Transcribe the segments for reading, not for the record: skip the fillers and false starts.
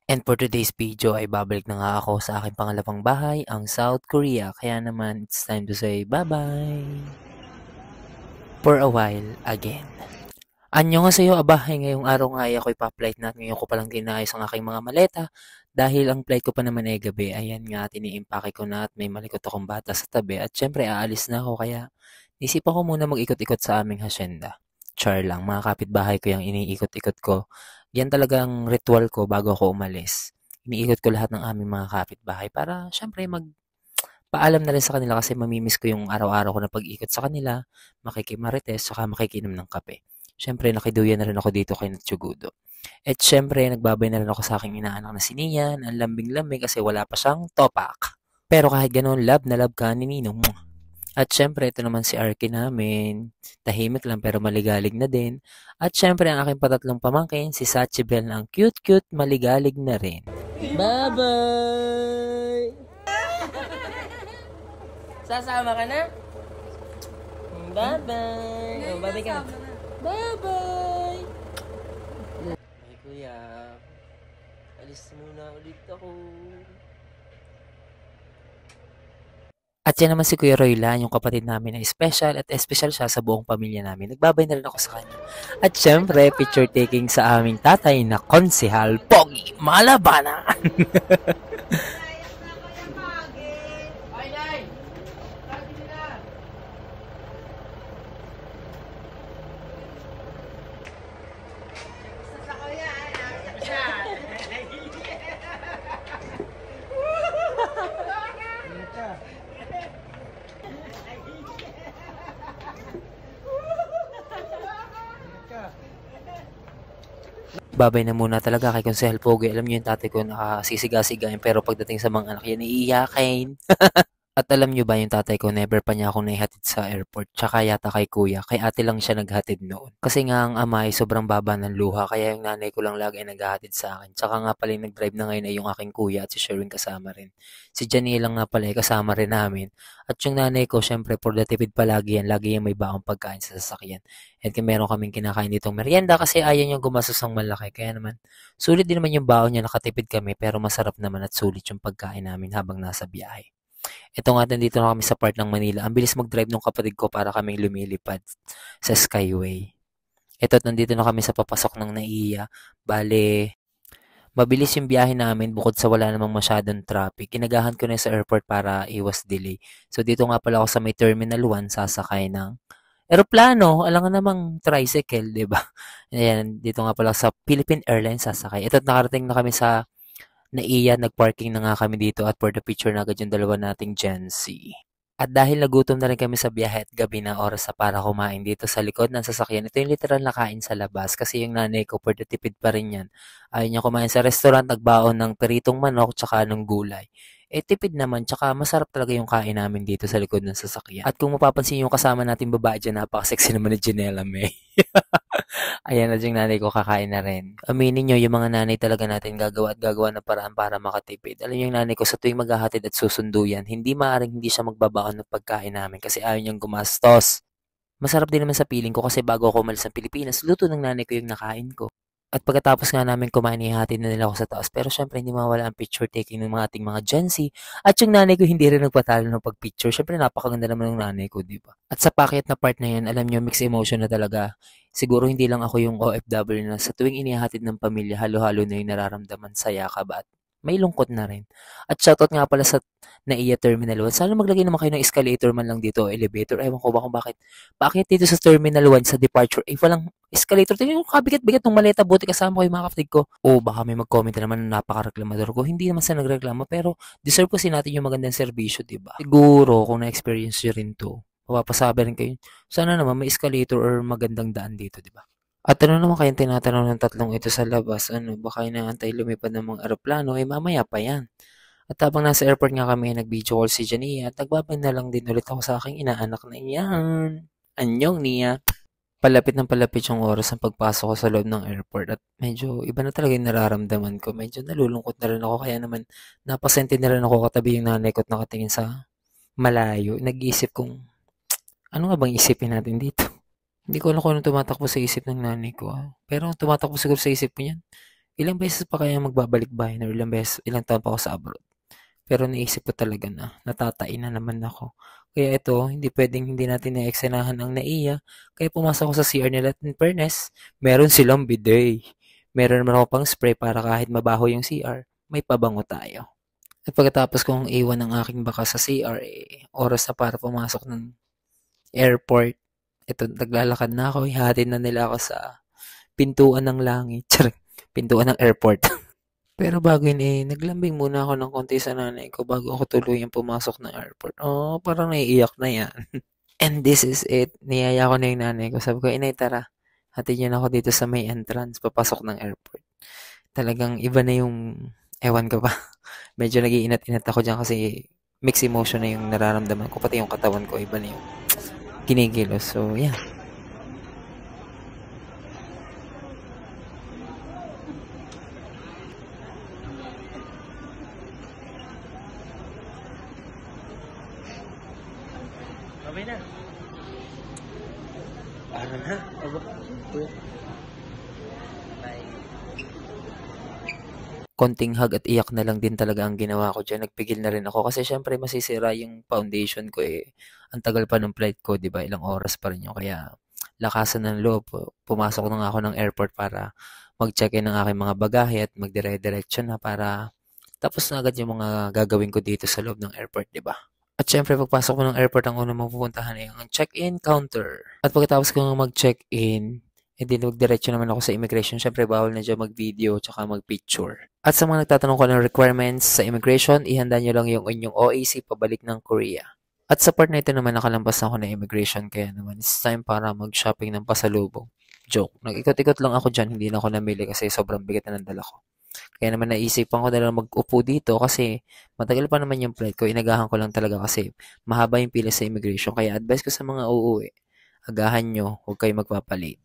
And for today's video ay babalik na nga ako sa aking pangalawang bahay, ang South Korea. Kaya naman, it's time to say bye-bye for a while again. Annyeonghaseyo, abahay ngayong araw nga ay ako'y pa-flight na at ngayon ko palang tinayos ang aking mga maleta dahil ang flight ko pa naman ay gabi. Ayan nga, tiniimpake ko na at may malikot akong bata sa tabi at syempre aalis na ako kaya isipan ko muna mag-ikot-ikot sa aming hasyenda. Char lang, mga kapitbahay ko yung iniikot-ikot ko. Yan talagang ritual ko bago ako umalis. Iniikot ko lahat ng aming mga kapitbahay para syempre paalam na rin sa kanila kasi mamimiss ko yung araw-araw ko na pag-ikot sa kanila, makikimarites, saka makikinom ng kape. Siyempre, nakiduyan na rin ako dito kay Natsugudo. At siyempre, nagbabay na rin ako sa aking inaanak na si Nian, ang lambing-lambing kasi wala pa siyang topak. Pero kahit ganoon, love na love ka ni Ninong. At siyempre, ito naman si Arky namin. Tahimik lang pero maligalig na din. At siyempre, ang aking patatlong pamangkin, si Sachibel na ang cute-cute, maligalig na rin. Bye-bye! Sasama ka na? Bye-bye! Oh, bye-bye ka na. Bye-bye! Ay, kuya. Alis muna ulit ako. At yan naman si Kuya Roylan, yung kapatid namin na special at special siya sa buong pamilya namin. Nagbabay na rin ako sa kanya. At syempre, picture taking sa aming tatay na konsehal Pogi Malabana. Babay na muna talaga kay Konsehal Pogi. Alam niyo yung tatay ko nakasisiga-sigain pero pagdating sa mga anak yan, iiyakin. At alam niyo ba yung tatay ko, never pa niya akong naihatid sa airport. Tsaka yata kay kuya, kay ate lang siya naghatid noon. Kasi nga ang ama ay sobrang baba ng luha, kaya yung nanay ko lang lagi ay naghahatid sa akin. Tsaka nga pala yung nag-drive na ngayon ay yung aking kuya at si Sherwin kasama rin. Si Janine lang nga pala ay kasama rin namin. At yung nanay ko, syempre, for the tipid palagi yan, lagi yung may baong pagkain sa sasakyan. And meron kaming kinakain ditong merienda kasi ayaw niyang gumastos ng malaki. Kaya naman, sulit din naman yung baon niya, nakatipid kami, pero masarap naman at sulit yung pagkain namin habang nasa biyahe. Ito nga, nandito na kami sa part ng Manila. Ang bilis mag-drive ng kapatid ko para kaming lumilipad sa Skyway. Ito, nandito na kami sa papasok ng NAIA. Bale, mabilis yung biyahe namin bukod sa wala namang masyadong traffic. Inagahan ko na sa airport para iwas delay. So, dito nga pala ako sa may Terminal 1, sasakay ng eroplano. Alam nga namang tricycle, di ba? Ayan, dito nga pala sa Philippine Airlines sasakay. Ito, nakarating na kami sa NAIA, nag-parking na nga kami dito at for the picture na agad yung dalawa nating Gen Z. At dahil nagutom na rin kami sa biyahe at gabi na oras na para kumain dito sa likod ng sasakyan, ito yung literal na kain sa labas kasi yung nanay ko, for the tipid pa rin yan. Ayaw niya kumain sa restaurant, nagbaon ng peritong manok tsaka ng gulay. Eh, tipid naman, tsaka masarap talaga yung kain namin dito sa likod ng sasakyan. At kung mapapansin yung kasama nating babae dyan, napaka-sexy naman ni Janela May. Ayan na yung nanay ko, kakain na rin. Aminin nyo, yung mga nanay talaga natin gagawa at gagawa ng paraan para makatipid. Alam nyo yung nanay ko, sa tuwing maghahatid at susundo yan, hindi maaaring hindi siya magbabaon ng pagkain namin kasi ayaw niyang gumastos. Masarap din naman sa piling ko kasi bago ako umalis ng Pilipinas, luto ng nanay ko yung nakain ko. At pagkatapos nga namin kumain, ihahatid na nila ako sa taas. Pero syempre, hindi mawala ang picture taking ng mga ating mga Gen Z. At yung nanay ko hindi rin nagpatalo ng pag-picture. Syempre, napakaganda naman ng nanay ko, di ba? At sa packet na part na yan, alam nyo, mixed emotion na talaga. Siguro hindi lang ako yung OFW na sa tuwing inihahatid ng pamilya, halo-halo na yung nararamdaman, saya ka ba? At may lungkot na rin. At shoutout nga pala sa NAIA Terminal 1. Sana maglagay naman kayo ng escalator man lang dito o elevator. Ewan ko ba kung bakit. Bakit dito sa Terminal 1 sa departure, walang escalator? Tingnan ko kabigat-bigat ng maleta. Buti kasama ko yung mga kapatid ko. O baka may mag-comment na naman na napaka-reklamador ko. Hindi naman sa nagreklamo pero deserve kasi natin yung magandang serbisyo, diba? Siguro kung na-experience nyo rin to, mapapasabi rin kayo. Sana naman may escalator or magandang daan dito, diba? At ano naman kayong tinatanong ng tatlong ito sa labas? Ano, baka inaantay lumipad ng mga eroplano? Eh, mamaya pa yan. At habang nasa airport nga kami, nag-video call si Jania at nagbabay na lang din ulit ako sa aking inaanak na iyan. Anyong Nia. Palapit ng palapit yung oras ng pagpasok ko sa loob ng airport at medyo iba na talaga yung nararamdaman ko. Medyo nalulungkot na rin ako kaya naman napasenti na rin ako katabi yung nanay ko at nakatingin sa malayo. Nag-iisip kung ano nga bang isipin natin dito. Hindi ko alam kung anong tumatakbo sa isip ng nanay ko. Pero ang tumatakbo siguro sa isip ko niyan, Ilang beses pa kaya magbabalik bahay or ilang taon pa ako sa abroad. Pero naisip ko talaga na natatain na naman ako. Kaya ito, hindi pwedeng hindi natin naeksenahan ang naiya. Kaya pumasok ako sa CR nila at in fairness, meron silang bidet. Meron naman ako pang spray para kahit mabaho yung CR, may pabango tayo. At pagkatapos kong iwan ang aking baka sa CR, oras na para pumasok ng airport. Ito, naglalakad na ako, ihatid na nila ako sa pintuan ng langit. Charot, pintuan ng airport. Pero bago yun naglambing muna ako ng konti sa nanay ko bago ako tuluyang pumasok ng airport. Oh, parang naiiyak na yan. And this is it. Niyaya ko na yung nanay ko. Sabi ko, inay tara, hatid niyo na ako dito sa may entrance, papasok ng airport. Talagang iba na yung, ewan ko ba, medyo nag-iinat-inat ako dyan kasi mixed emotion na yung nararamdaman ko, pati yung katawan ko, iba na yung kinikilos. So, yeah. Babay na. Para na. Konting hug at iyak na lang din talaga ang ginawa ko diyan. Nagpigil na rin ako kasi siyempre masisira yung foundation ko Ang tagal pa ng flight ko, 'di ba? Ilang oras pa rin yun. Kaya lakasan ng loob. Pumasok na nga ako ng airport para mag-check-in ng aking mga bagahe at magdire-diretso na para tapos na agad yung mga gagawin ko dito sa loob ng airport, 'di ba? At syempre, pagpasok mo ng airport, ang unang mapupuntahan ay ang check-in counter. At pagkatapos ko mag-check-in, di magdiretso naman ako sa immigration. Syempre, bawal na dyan mag-video tsaka mag-picture. At sa mga nagtatanong ko ng requirements sa immigration, ihanda nyo lang yung inyong OAC pabalik ng Korea. At sa part na ito naman, nakalampas na ako ng immigration, kaya naman it's time para mag-shopping ng pasalubong. Joke. Nag-ikot-ikot lang ako dyan, hindi na ako namili kasi sobrang bigat na ng dala ko. Kaya naman naisipan ko na lang mag-upo dito kasi matagal pa naman yung flight ko. Inagahan ko lang talaga kasi mahaba yung pila sa immigration. Kaya advice ko sa mga uuwi, agahan nyo, huwag kayo magpapalit.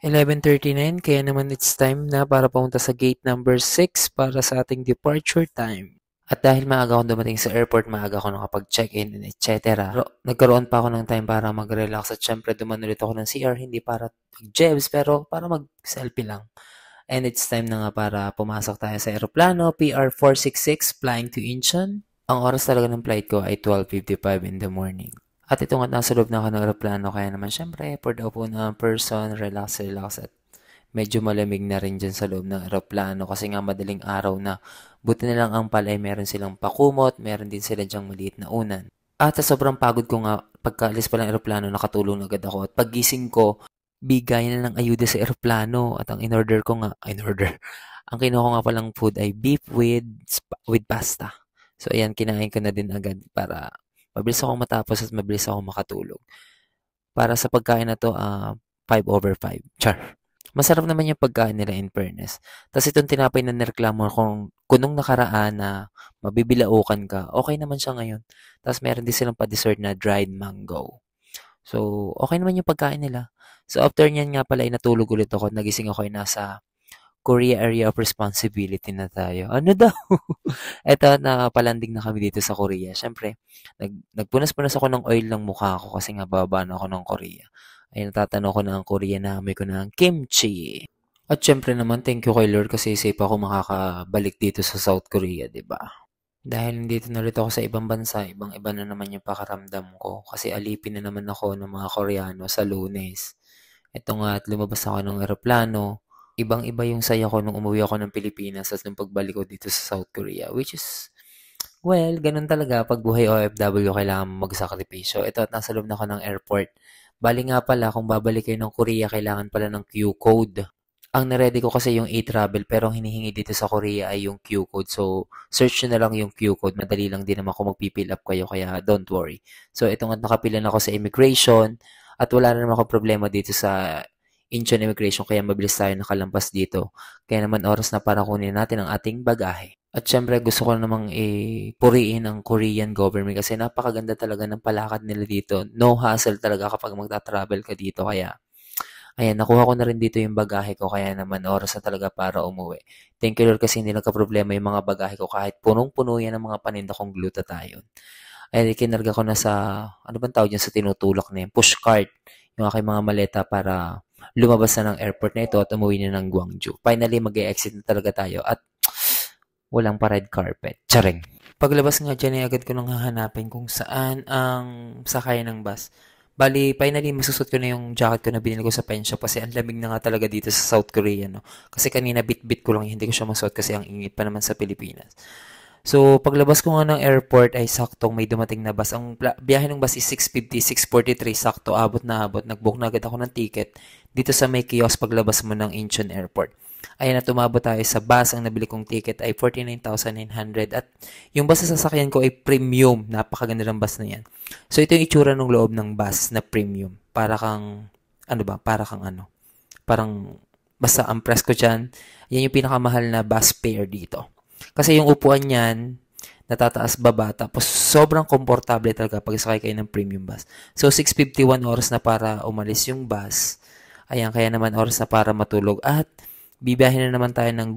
11:39, kaya naman it's time na para pumunta sa gate number 6 para sa ating departure time. At dahil maaga akong dumating sa airport, maaga ako nakapag-check-in, etc. Nagkaroon pa ako ng time para mag-relax at syempre duman ulit ako ng CR, hindi para mag-jebs, pero para mag-selfie lang. And it's time na nga para pumasok tayo sa aeroplano, PR466 flying to Incheon. Ang oras talaga ng flight ko ay 12:55 in the morning. At ito nga nasa loob na ako ng aeroplano kaya naman syempre for the upo ng person, relax at medyo malamig na rin dyan sa loob ng aeroplano kasi nga madaling araw na. Buti na lang ang palay meron silang pakumot, meron din sila dyang maliit na unan. At sa sobrang pagod ko nga, pagkaalis pa ng aeroplano, nakatulong agad ako. At paggising ko, bigay na ng ayuda sa eroplano at ang in-order ko nga, ang kinuha ko nga palang food ay beef with pasta. So, ayan, kinain ko na din agad para mabilis akong matapos at mabilis akong makatulog. Para sa pagkain na to, 5/5. Char. Masarap naman yung pagkain nila in fairness. Tapos itong tinapay na nireklamo kung kunong nakaraan na mabibilaukan ka, okay naman siya ngayon. Tapos meron din silang pa-dessert na dried mango. So, okay naman yung pagkain nila. So, after nyan nga pala, natulog ulit ako at nagising ako ay nasa Korea area of responsibility na tayo. Ano daw? Eto, napalanding na kami dito sa Korea. Siyempre, nagpunas-punas ako ng oil ng mukha ko kasi nga bababa na ako ng Korea. Ay natatanaw ko na ang Korea na amoy ko na ang kimchi. At syempre naman, thank you kay Lord kasi safe ako makakabalik dito sa South Korea, di ba? Dahil nandito na ulit ako sa ibang bansa, ibang-iba na naman yung pakaramdam ko. Kasi alipin na naman ako ng mga Koreano sa Lunes. Ito nga at lumabas ako ng eroplano. Ibang-iba yung saya ko nung umuwi ako ng Pilipinas at nung pagbalik ko dito sa South Korea. Which is, well, ganun talaga. Pag buhay OFW, kailangan magsakripisyo. Ito at nasa loob na ako ng airport. Bali nga pala, kung babalik kayo ng Korea, kailangan pala ng Q-code. Ang naready ko kasi yung e-travel pero ang hinihingi dito sa Korea ay yung Q-code. So, search nyo na lang yung Q-code. Madali lang din naman kung magpipill up kayo kaya don't worry. So, ito nga nakapila na ako sa immigration at wala na naman ako problema dito sa Incheon Immigration kaya mabilis tayo nakalampas dito. Kaya naman oras na para kunin natin ang ating bagahe. At syempre gusto ko namang puriin ang Korean government kasi napakaganda talaga ng palakad nila dito. No hassle talaga kapag magta-travel ka dito kaya ayan, nakuha ko na rin dito yung bagahe ko kaya naman oras na talaga para umuwi. Thank you Lord kasi hindi nagka-problema yung mga bagahe ko kahit punong-puno yan ng mga paninda kong glutathione. Ay, kinarga ko na sa, ano bang tawag yan sa tinutulak na yun? Push cart. Yung aking mga maleta para lumabas na ng airport na ito at umuwi na ng Gwangju. Finally, mag-e-exit na talaga tayo at walang pa red carpet. Charing! Paglabas nga dyan, agad ko nang hahanapin kung saan ang sakay ng bus. Bali, finally, masusot ko na yung jacket ko na binili ko sa pen shop kasi ang lamig na nga talaga dito sa South Korea, no? Kasi kanina bit-bit ko lang, hindi ko siya masuot kasi ang ingit pa naman sa Pilipinas. So, paglabas ko nga ng airport ay saktong may dumating na bus. Ang biyahe ng bus is 6:50, 6:43, sakto, abot na abot. Nag-book na agad ako ng ticket dito sa may kiosk paglabas mo ng Incheon Airport. Ayan na, tumabot tayo sa bus. Ang nabili kong ticket ay 49,900 at yung bus na sasakyan ko ay premium. Napakaganda ng bus na yan. So, ito yung itsura ng loob ng bus na premium. Para kang, ano ba? Para kang ano? Parang, basta ang press ko dyan, yan yung pinakamahal na bus fare dito. Kasi yung upuan niyan, natataas baba, tapos sobrang komportable talaga pag sakay kayo ng premium bus. So, 6:51 oras na para umalis yung bus. Ayan, kaya naman oras na para matulog. At, bibiyahin na naman tayo ng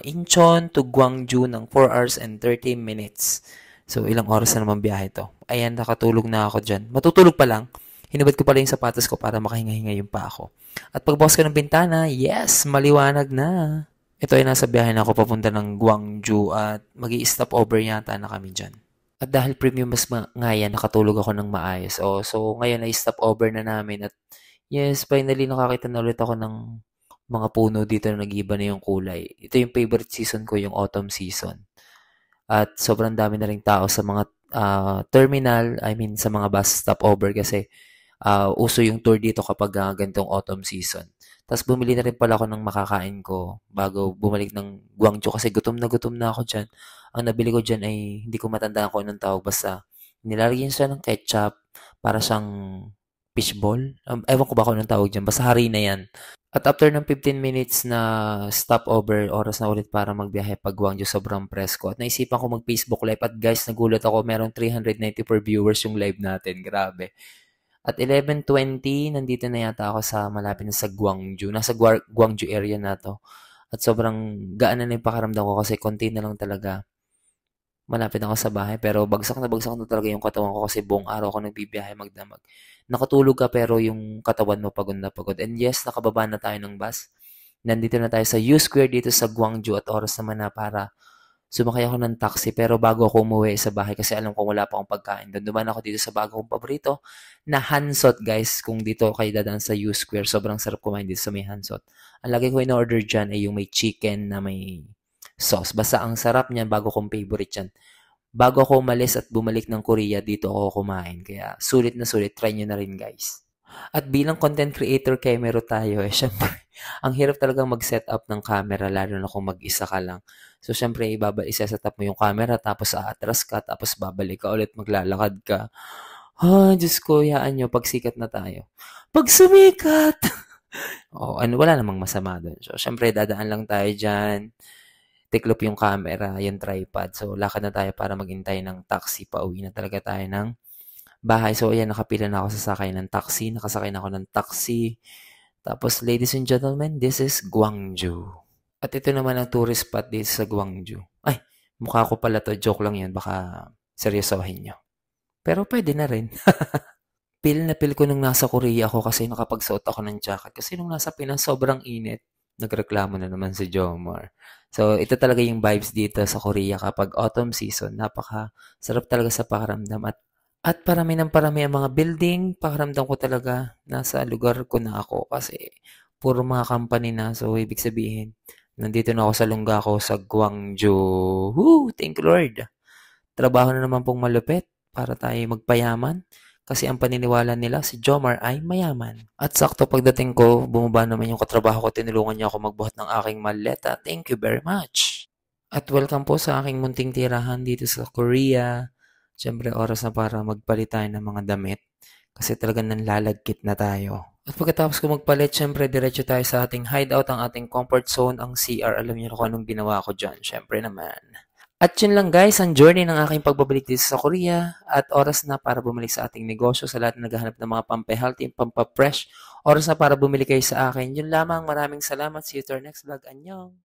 Incheon to Gwangju ng 4 hours and 30 minutes. So, ilang oras na naman biyahe to. Ayan, nakatulog na ako dyan. Matutulog pa lang. Hinubad ko pala yung sapatos ko para makahinga-hinga yung pa ako. At pagbukas ko ng bintana, yes, maliwanag na. Ito ay nasa biyahe na ako papunta ng Gwangju at mag-i-stop over yata na kami dyan. At dahil premium mas nga yan, nakatulog ako ng maayos. So ngayon ay stop over na namin at yes, finally nakakita na ulit ako ng mga puno dito na nag-iba na yung kulay. Ito yung favorite season ko, yung autumn season. At sobrang dami na rin tao sa mga terminal, I mean sa mga bus stopover kasi uso yung tour dito kapag ganitong autumn season. Tapos bumili na rin pala ako ng makakain ko bago bumalik ng Gwangju kasi gutom na ako dyan. Ang nabili ko dyan ay hindi ko matandaan kung anong tawag basta nilalagyan siya ng ketchup para siyang fishball. Ewan ko ba kung anong tawag dyan. Basta harina yan. At after ng 15 minutes na stopover, oras na ulit para magbiyahe pag Gwangju, sobrang presko. At naisipan ko mag-Facebook live at guys, nagulat ako, meron 394 viewers yung live natin. Grabe. At 11:20, nandito na yata ako sa malapit na sa Gwangju. Nasa Gwangju area na to. At sobrang gaan na yung pakaramdam ko kasi konti na lang talaga. Malapit ako sa bahay pero bagsak na talaga yung katawan ko kasi buong araw ako nagbibiyahe magdamag. Nakatulog ka pero yung katawan mo pagod na pagod. And yes, nakababa na tayo ng bus. Nandito na tayo sa U Square dito sa Gwangju at oras naman na para sumakay ako ng taxi pero bago ako umuwi sa bahay kasi alam ko wala pa akong pagkain. Doon dumaan ako dito sa bago kong paborito na Hansot guys. Kung dito kayo dadaan sa U Square, sobrang sarap kumain dito sa may Hansot. Ang lagi ko in-order dyan ay yung may chicken na may sauce. Basta ang sarap niyan, bago kong favorite yan. Bago ako umalis at bumalik ng Korea, dito ako kumain. Kaya sulit na sulit, try nyo na rin guys. At bilang content creator, camera tayo syempre, ang hirap talagang mag-set up ng camera, lalo na kung mag-isa ka lang. So, syempre, isa-set up mo yung camera, tapos aatras ka, tapos babalik ka ulit, maglalakad ka. Diyos ko, yaan nyo, pagsikat na tayo. Pag sumikat! Wala namang masama doon. So, syempre, dadaan lang tayo dyan. Tiklop yung camera, yung tripod. So, lakad na tayo para maghintay ng taxi. Pauwi na talaga tayo ng bahay. So, ayan, nakapila na ako sa sakay ng taxi. Nakasakay na ako ng taxi. Tapos, ladies and gentlemen, this is Gwangju. At ito naman ang tourist spot dito sa Gwangju. Ay, mukha ko pala to. Joke lang yan. Baka seryosohin nyo. Pero pwede na rin. Feel na feel ko nung nasa Korea ako kasi nakapagsuot ako ng jacket. Kasi nung nasa Pinas, sobrang init. Nagreklamo na naman si Jomar. So, ito talaga yung vibes dito sa Korea kapag autumn season. Napaka sarap talaga sa pakaramdam. At parami ng parami ang mga building. Pakaramdam ko talaga nasa lugar ko na ako kasi puro mga company na. So, ibig sabihin, nandito na ako sa lungga ko sa Gwangju. Woo! Thank you, Lord. Trabaho na naman pong malupit para tayo magpayaman. Kasi ang paniniwala nila, si Jomar ay mayaman. At sakto pagdating ko, bumaba naman yung katrabaho ko. Tinulungan niya ako magbuhat ng aking maleta. Thank you very much. At welcome po sa aking munting tirahan dito sa Korea. Siyempre, oras na para magpalit tayo ng mga damit. Kasi talagang nanlalagkit na tayo. At pagkatapos ko magpalit, syempre, diretso tayo sa ating hideout, ang ating comfort zone, ang CR. Alam niyo kung anong ginawa ko dyan. Syempre naman. At yun lang guys, ang journey ng aking pagbabalik dito sa Korea. At oras na para bumalik sa ating negosyo sa lahat na naghahanap ng mga pampa-healthy, pampa-fresh. Oras na para bumili kayo sa akin. Yun lamang, maraming salamat. See you to our next vlog. Annyeong!